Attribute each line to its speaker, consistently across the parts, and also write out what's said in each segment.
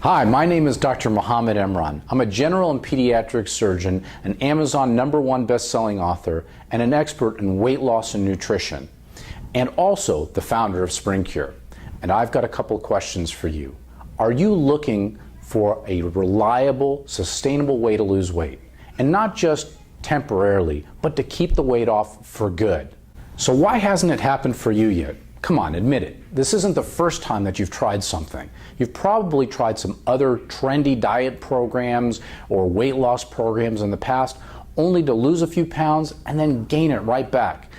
Speaker 1: Hi, my name is Dr. Mohammed Emran. I'm a general and pediatric surgeon, an Amazon #1 best-selling author, and an expert in weight loss and nutrition, and also the founder of SpringCure. And I've got a couple questions for you. Are you looking for a reliable, sustainable way to lose weight? And not just temporarily, but to keep the weight off for good. So why hasn't it happened for you yet? Come on, admit it. This isn't the first time that you've tried something. You've probably tried some other trendy diet programs or weight loss programs in the past, only to lose a few pounds and then gain it right back.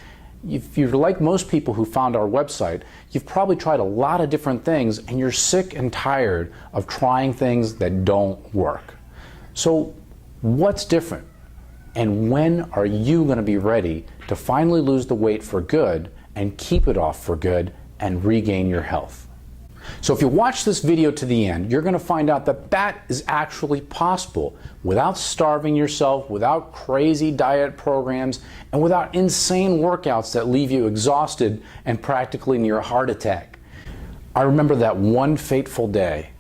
Speaker 1: If you're like most people who found our website, you've probably tried a lot of different things and you're sick and tired of trying things that don't work. So what's different? And when are you going to be ready to finally lose the weight for good and keep it off for good and regain your health? So if you watch this video to the end, you're going to find out that that is actually possible without starving yourself, without crazy diet programs, and without insane workouts that leave you exhausted and practically near a heart attack. I remember that one fateful day,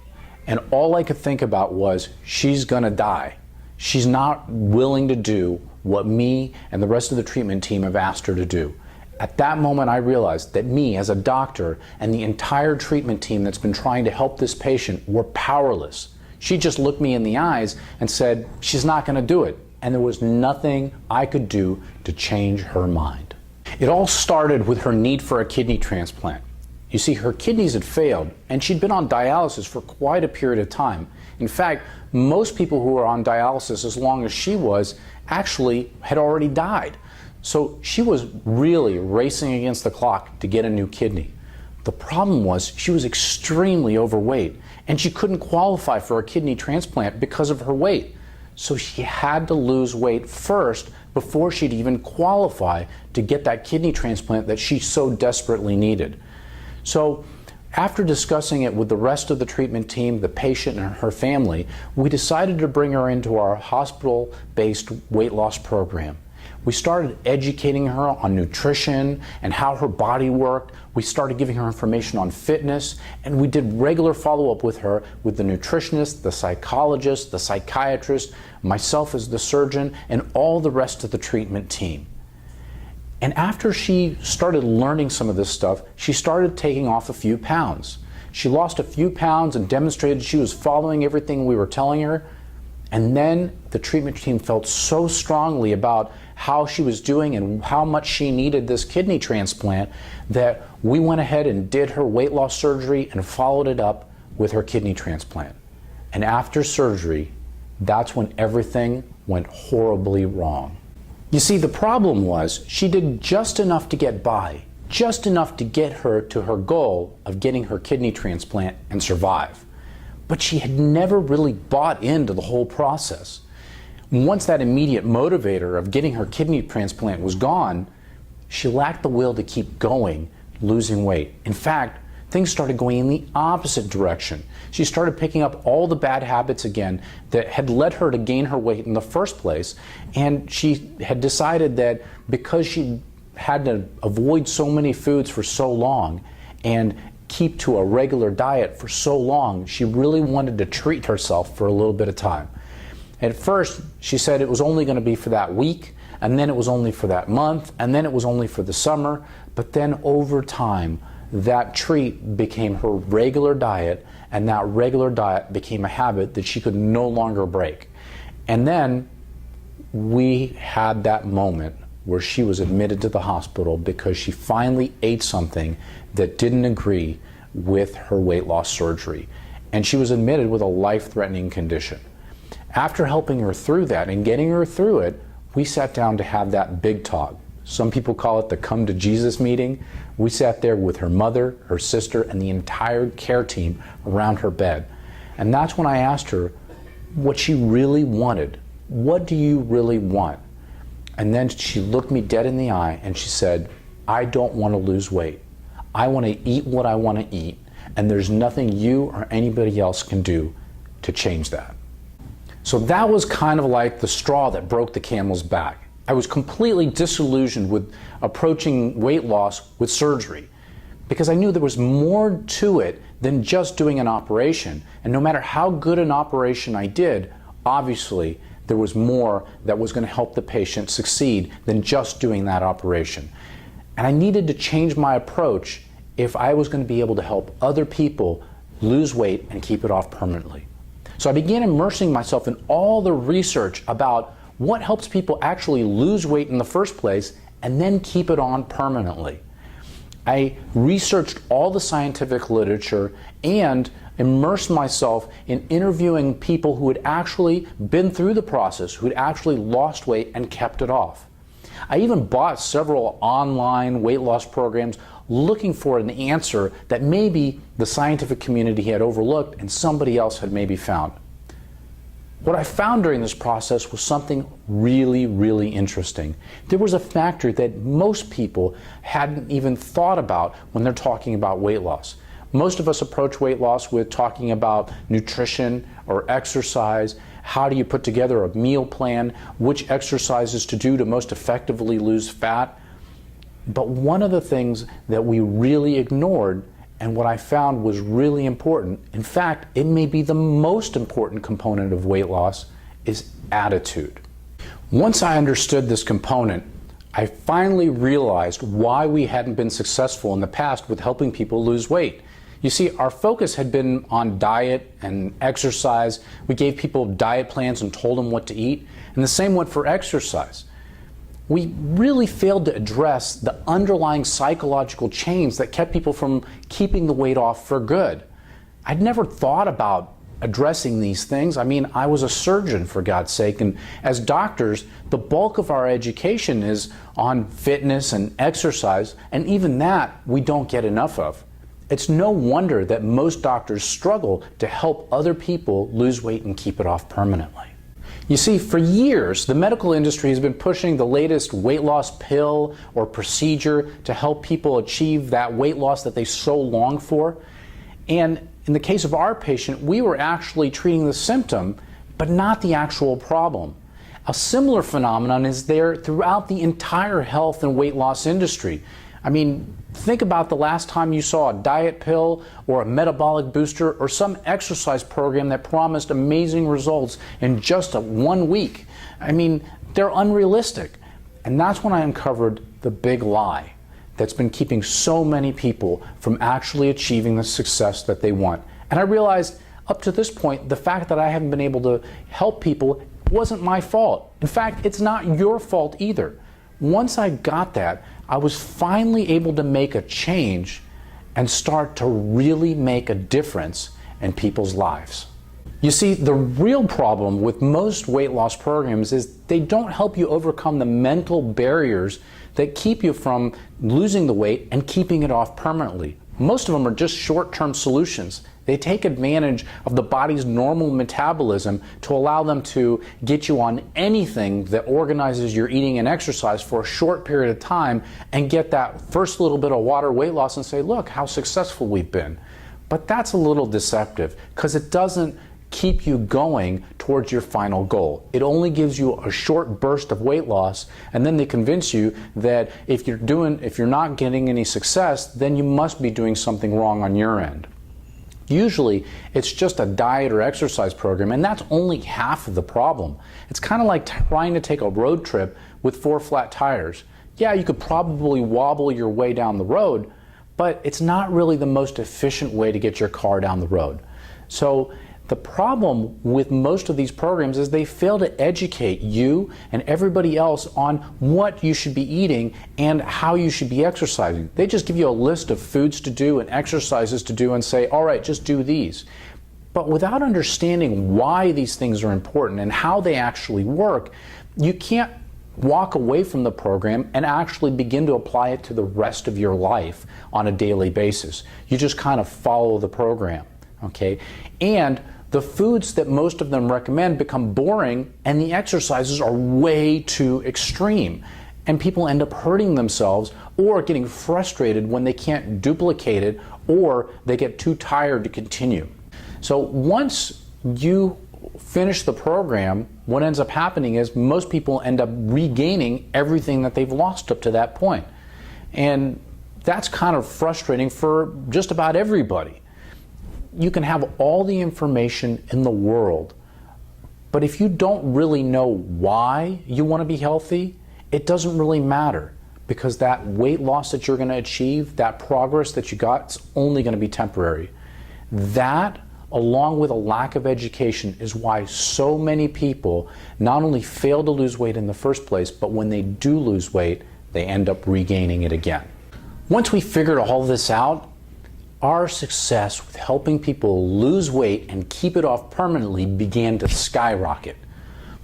Speaker 1: and all I could think about was, she's going to die. She's not willing to do what me and the rest of the treatment team have asked her to do. At that moment, I realized that me as a doctor and the entire treatment team that's been trying to help this patient were powerless. She just looked me in the eyes and said, she's not going to do it. And there was nothing I could do to change her mind. It all started with her need for a kidney transplant. You see, her kidneys had failed, and she'd been on dialysis for quite a period of time. In fact, most people who were on dialysis as long as she was actually had already died. So she was really racing against the clock to get a new kidney. The problem was she was extremely overweight, and she couldn't qualify for a kidney transplant because of her weight. So she had to lose weight first before she'd even qualify to get that kidney transplant that she so desperately needed. So after discussing it with the rest of the treatment team, the patient, and her family, we decided to bring her into our hospital-based weight loss program. We started educating her on nutrition and how her body worked. We started giving her information on fitness, and we did regular follow-up with her with the nutritionist, the psychologist, the psychiatrist, myself as the surgeon, and all the rest of the treatment team. And after she started learning some of this stuff, she started taking off a few pounds. She lost a few pounds and demonstrated she was following everything we were telling her. And then the treatment team felt so strongly about how she was doing and how much she needed this kidney transplant that we went ahead and did her weight loss surgery and followed it up with her kidney transplant. And after surgery, that's when everything went horribly wrong. You see, the problem was she did just enough to get by, just enough to get her to her goal of getting her kidney transplant and survive. But she had never really bought into the whole process. Once that immediate motivator of getting her kidney transplant was gone, she lacked the will to keep going, losing weight. In fact, things started going in the opposite direction. She started picking up all the bad habits again that had led her to gain her weight in the first place, and she had decided that because she had to avoid so many foods for so long and keep to a regular diet for so long, she really wanted to treat herself for a little bit of time. At first, she said it was only going to be for that week, and then it was only for that month, and then it was only for the summer, but then over time, that treat became her regular diet, and that regular diet became a habit that she could no longer break. And then we had that moment where she was admitted to the hospital because she finally ate something that didn't agree with her weight loss surgery. And she was admitted with a life-threatening condition. After helping her through that and getting her through it, we sat down to have that big talk. Some people call it the come to Jesus meeting. We sat there with her mother, her sister, and the entire care team around her bed. And that's when I asked her what she really wanted. What do you really want? And then she looked me dead in the eye and she said, I don't want to lose weight. I want to eat what I want to eat, and there's nothing you or anybody else can do to change that. So that was kind of like the straw that broke the camel's back. I was completely disillusioned with approaching weight loss with surgery. because I knew there was more to it than just doing an operation. And no matter how good an operation I did, obviously there was more that was going to help the patient succeed than just doing that operation. And I needed to change my approach if I was going to be able to help other people lose weight and keep it off permanently. So I began immersing myself in all the research about what helps people actually lose weight in the first place and then keep it on permanently. I researched all the scientific literature and immersed myself in interviewing people who had actually been through the process, who had actually lost weight and kept it off. I even bought several online weight loss programs looking for an answer that maybe the scientific community had overlooked and somebody else had maybe found. What I found during this process was something really, really interesting. There was a factor that most people hadn't even thought about when they're talking about weight loss. Most of us approach weight loss with talking about nutrition or exercise. How do you put together a meal plan? Which exercises to do to most effectively lose fat? But one of the things that we really ignored, and what I found was really important, in fact, it may be the most important component of weight loss, is attitude. Once I understood this component, I finally realized why we hadn't been successful in the past with helping people lose weight. You see, our focus had been on diet and exercise. We gave people diet plans and told them what to eat, and the same went for exercise. We really failed to address the underlying psychological change that kept people from keeping the weight off for good. I'd never thought about addressing these things. I mean, I was a surgeon, for God's sake, and as doctors, the bulk of our education is on fitness and exercise, and even that we don't get enough of. It's no wonder that most doctors struggle to help other people lose weight and keep it off permanently. You see, for years, the medical industry has been pushing the latest weight loss pill or procedure to help people achieve that weight loss that they so long for. And in the case of our patient, we were actually treating the symptom, but not the actual problem. A similar phenomenon is there throughout the entire health and weight loss industry. I mean, think about the last time you saw a diet pill or a metabolic booster or some exercise program that promised amazing results in just 1 week. I mean, they're unrealistic. And that's when I uncovered the big lie that's been keeping so many people from actually achieving the success that they want. And I realized up to this point, the fact that I haven't been able to help people wasn't my fault. In fact, it's not your fault either. Once I got that, I was finally able to make a change and start to really make a difference in people's lives. You see, the real problem with most weight loss programs is they don't help you overcome the mental barriers that keep you from losing the weight and keeping it off permanently. Most of them are just short-term solutions. They take advantage of the body's normal metabolism to allow them to get you on anything that organizes your eating and exercise for a short period of time and get that first little bit of water weight loss and say, look how successful we've been. But that's a little deceptive because it doesn't keep you going towards your final goal. It only gives you a short burst of weight loss, and then they convince you that if you're not getting any success, then you must be doing something wrong on your end. Usually, it's just a diet or exercise program, and that's only half of the problem. It's kind of like trying to take a road trip with 4 flat tires. Yeah, you could probably wobble your way down the road, but it's not really the most efficient way to get your car down the road. So the problem with most of these programs is they fail to educate you and everybody else on what you should be eating and how you should be exercising. They just give you a list of foods to do and exercises to do and say, all right, just do these. But without understanding why these things are important and how they actually work, you can't walk away from the program and actually begin to apply it to the rest of your life on a daily basis. You just kind of follow the program, okay? And the foods that most of them recommend become boring, and the exercises are way too extreme. And people end up hurting themselves or getting frustrated when they can't duplicate it, or they get too tired to continue. So once you finish the program, what ends up happening is most people end up regaining everything that they've lost up to that point. And that's kind of frustrating for just about everybody. You can have all the information in the world, but if you don't really know why you want to be healthy, it doesn't really matter, because that weight loss that you're going to achieve, that progress that you got, it's only going to be temporary. That, along with a lack of education, is why so many people not only fail to lose weight in the first place, but when they do lose weight, they end up regaining it again. Once we figured all this out, our success with helping people lose weight and keep it off permanently began to skyrocket.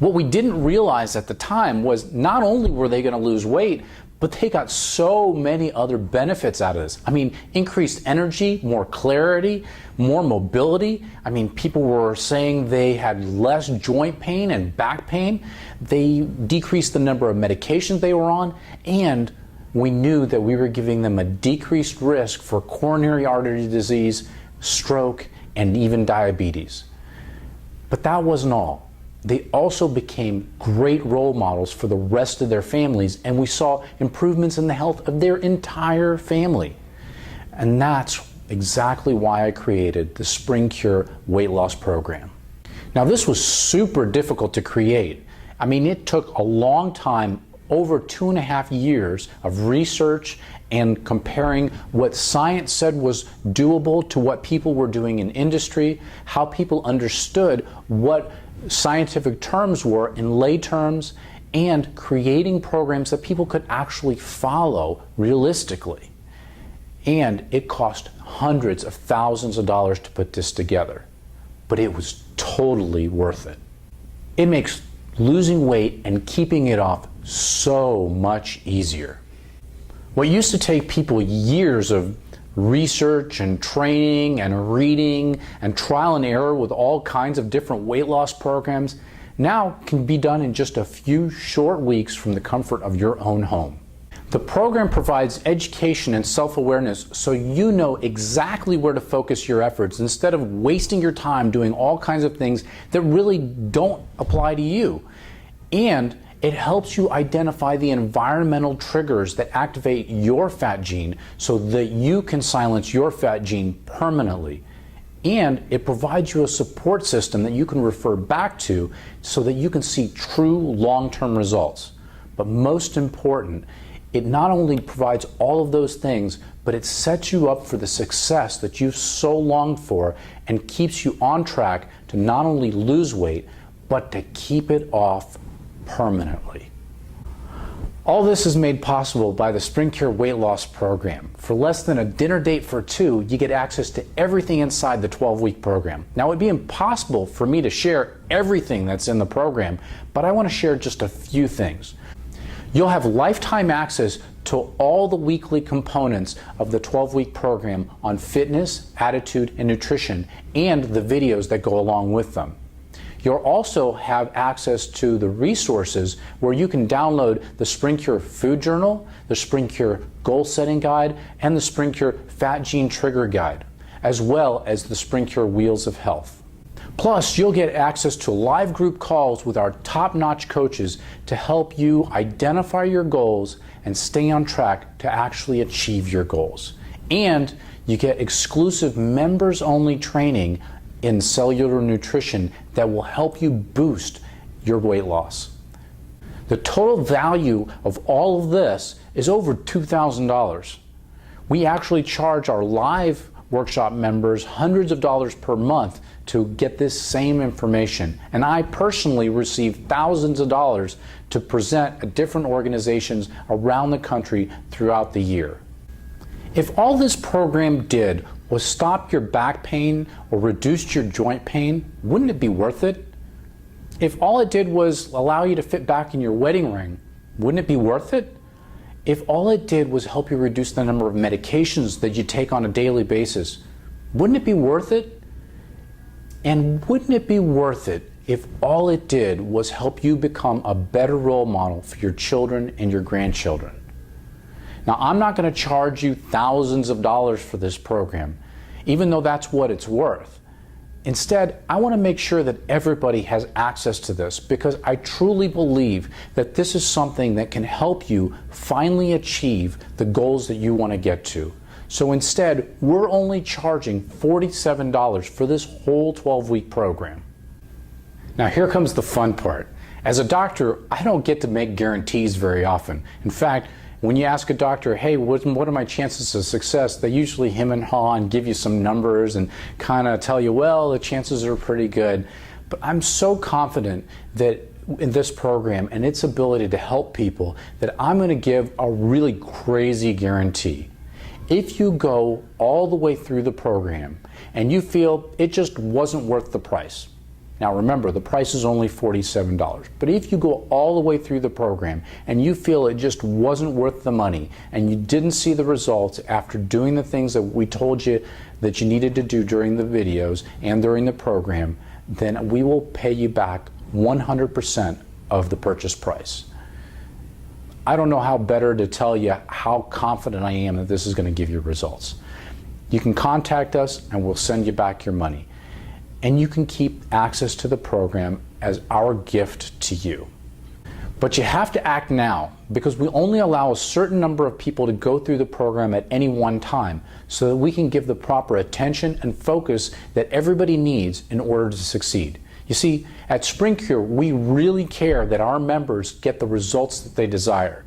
Speaker 1: What we didn't realize at the time was not only were they going to lose weight, but they got so many other benefits out of this. I mean, increased energy, more clarity, more mobility. I mean, people were saying they had less joint pain and back pain. They decreased the number of medications they were on, and we knew that we were giving them a decreased risk for coronary artery disease, stroke, and even diabetes. But that wasn't all. They also became great role models for the rest of their families, and we saw improvements in the health of their entire family. And that's exactly why I created the SpringCure weight loss program. Now, this was super difficult to create. I mean, it took a long time, over 2.5 years of research and comparing what science said was doable to what people were doing in industry, how people understood what scientific terms were in lay terms, and creating programs that people could actually follow realistically. And it cost hundreds of thousands of dollars to put this together, but it was totally worth it. It makes losing weight and keeping it off so much easier. What used to take people years of research and training and reading and trial and error with all kinds of different weight loss programs now can be done in just a few short weeks from the comfort of your own home. The program provides education and self-awareness so you know exactly where to focus your efforts instead of wasting your time doing all kinds of things that really don't apply to you. And it helps you identify the environmental triggers that activate your fat gene so that you can silence your fat gene permanently. And it provides you a support system that you can refer back to so that you can see true long-term results. But most important, it not only provides all of those things, but it sets you up for the success that you've so longed for and keeps you on track to not only lose weight, but to keep it off permanently. All this is made possible by the SpringCure weight loss program. For less than a dinner date for two, you get access to everything inside the 12-week program. Now, it would be impossible for me to share everything that's in the program, but I want to share just a few things. You'll have lifetime access to all the weekly components of the 12-week program on fitness, attitude, and nutrition, and the videos that go along with them. You'll also have access to the resources where you can download the SpringCure Food Journal, the SpringCure Goal Setting Guide, and the SpringCure Fat Gene Trigger Guide, as well as the SpringCure Wheels of Health. Plus, you'll get access to live group calls with our top-notch coaches to help you identify your goals and stay on track to actually achieve your goals. And you get exclusive members-only training in cellular nutrition that will help you boost your weight loss. The total value of all of this is over $2,000. We actually charge our live workshop members hundreds of dollars per month to get this same information. And I personally receive thousands of dollars to present at different organizations around the country throughout the year. If all this program did was stop your back pain or reduce your joint pain, wouldn't it be worth it? If all it did was allow you to fit back in your wedding ring, wouldn't it be worth it? If all it did was help you reduce the number of medications that you take on a daily basis, wouldn't it be worth it? And wouldn't it be worth it if all it did was help you become a better role model for your children and your grandchildren? Now, I'm not going to charge you thousands of dollars for this program, even though that's what it's worth. Instead, I want to make sure that everybody has access to this because I truly believe that this is something that can help you finally achieve the goals that you want to get to. So instead, we're only charging $47 for this whole 12-week program. Now here comes the fun part. As a doctor, I don't get to make guarantees very often. In fact, when you ask a doctor, hey, what are my chances of success, they usually hem and haw and give you some numbers and kind of tell you, well, the chances are pretty good. But I'm so confident that in this program and its ability to help people that I'm going to give a really crazy guarantee. If you go all the way through the program and you feel it just wasn't worth the price, now remember, the price is only $47, but if you go all the way through the program and you feel it just wasn't worth the money and you didn't see the results after doing the things that we told you that you needed to do during the videos and during the program, then we will pay you back 100% of the purchase price. I don't know how better to tell you how confident I am that this is going to give you results. You can contact us and we'll send you back your money. And you can keep access to the program as our gift to you. But you have to act now because we only allow a certain number of people to go through the program at any one time so that we can give the proper attention and focus that everybody needs in order to succeed. You see, at SpringCure, we really care that our members get the results that they desire.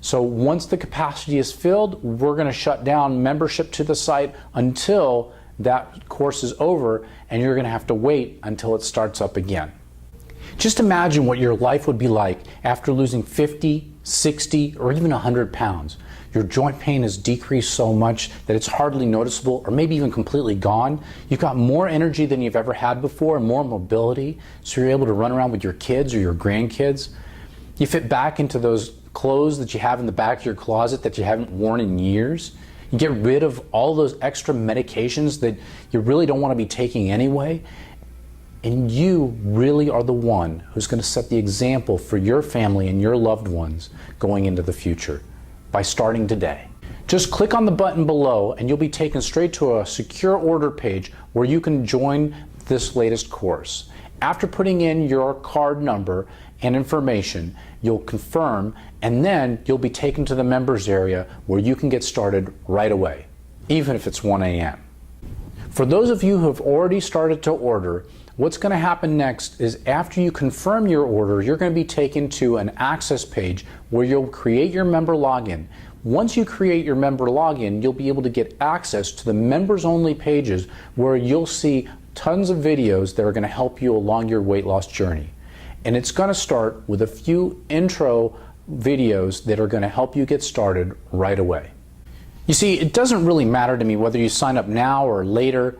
Speaker 1: So once the capacity is filled, we're going to shut down membership to the site until that course is over, and you're going to have to wait until it starts up again. Just imagine what your life would be like after losing 50, 60, or even 100 pounds. Your joint pain has decreased so much that it's hardly noticeable or maybe even completely gone. You've got more energy than you've ever had before and more mobility, so you're able to run around with your kids or your grandkids. You fit back into those clothes that you have in the back of your closet that you haven't worn in years. You get rid of all those extra medications that you really don't want to be taking anyway. And you really are the one who's going to set the example for your family and your loved ones going into the future by starting today. Just click on the button below and you'll be taken straight to a secure order page where you can join this latest course. After putting in your card number and information, you'll confirm, and then you'll be taken to the members area where you can get started right away, even if it's 1 a.m. For those of you who have already started to order, what's going to happen next is after you confirm your order, you're going to be taken to an access page where you'll create your member login. Once you create your member login, you'll be able to get access to the members only pages where you'll see tons of videos that are going to help you along your weight loss journey. And it's going to start with a few intro videos that are going to help you get started right away. You see, it doesn't really matter to me whether you sign up now or later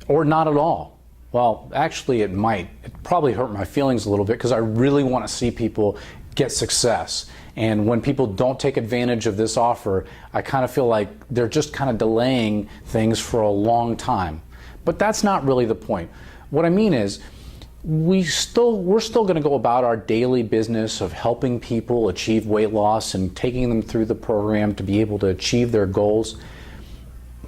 Speaker 1: or not at all. Well, actually it might. It probably hurt my feelings a little bit because I really want to see people get success. And when people don't take advantage of this offer, I kind of feel like they're just kind of delaying things for a long time. But that's not really the point. What I mean is, we're still going to go about our daily business of helping people achieve weight loss and taking them through the program to be able to achieve their goals.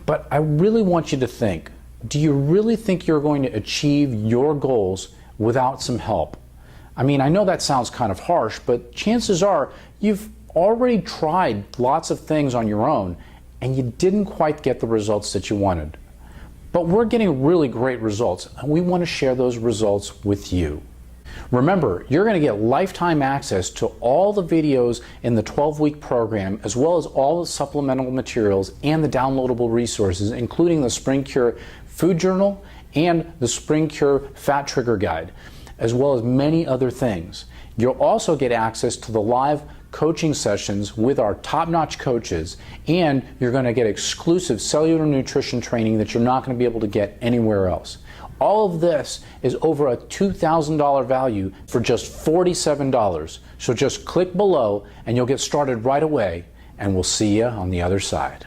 Speaker 1: But I really want you to think, do you really think you're going to achieve your goals without some help? I mean, I know that sounds kind of harsh, but chances are you've already tried lots of things on your own and you didn't quite get the results that you wanted. But we're getting really great results, and we want to share those results with you. Remember, you're going to get lifetime access to all the videos in the 12-week program, as well as all the supplemental materials and the downloadable resources, including the SpringCure Food Journal and the SpringCure Fat Trigger Guide, as well as many other things. You'll also get access to the live coaching sessions with our top-notch coaches, and you're going to get exclusive cellular nutrition training that you're not going to be able to get anywhere else. All of this is over a $2,000 value for just $47. So just click below and you'll get started right away, and we'll see you on the other side.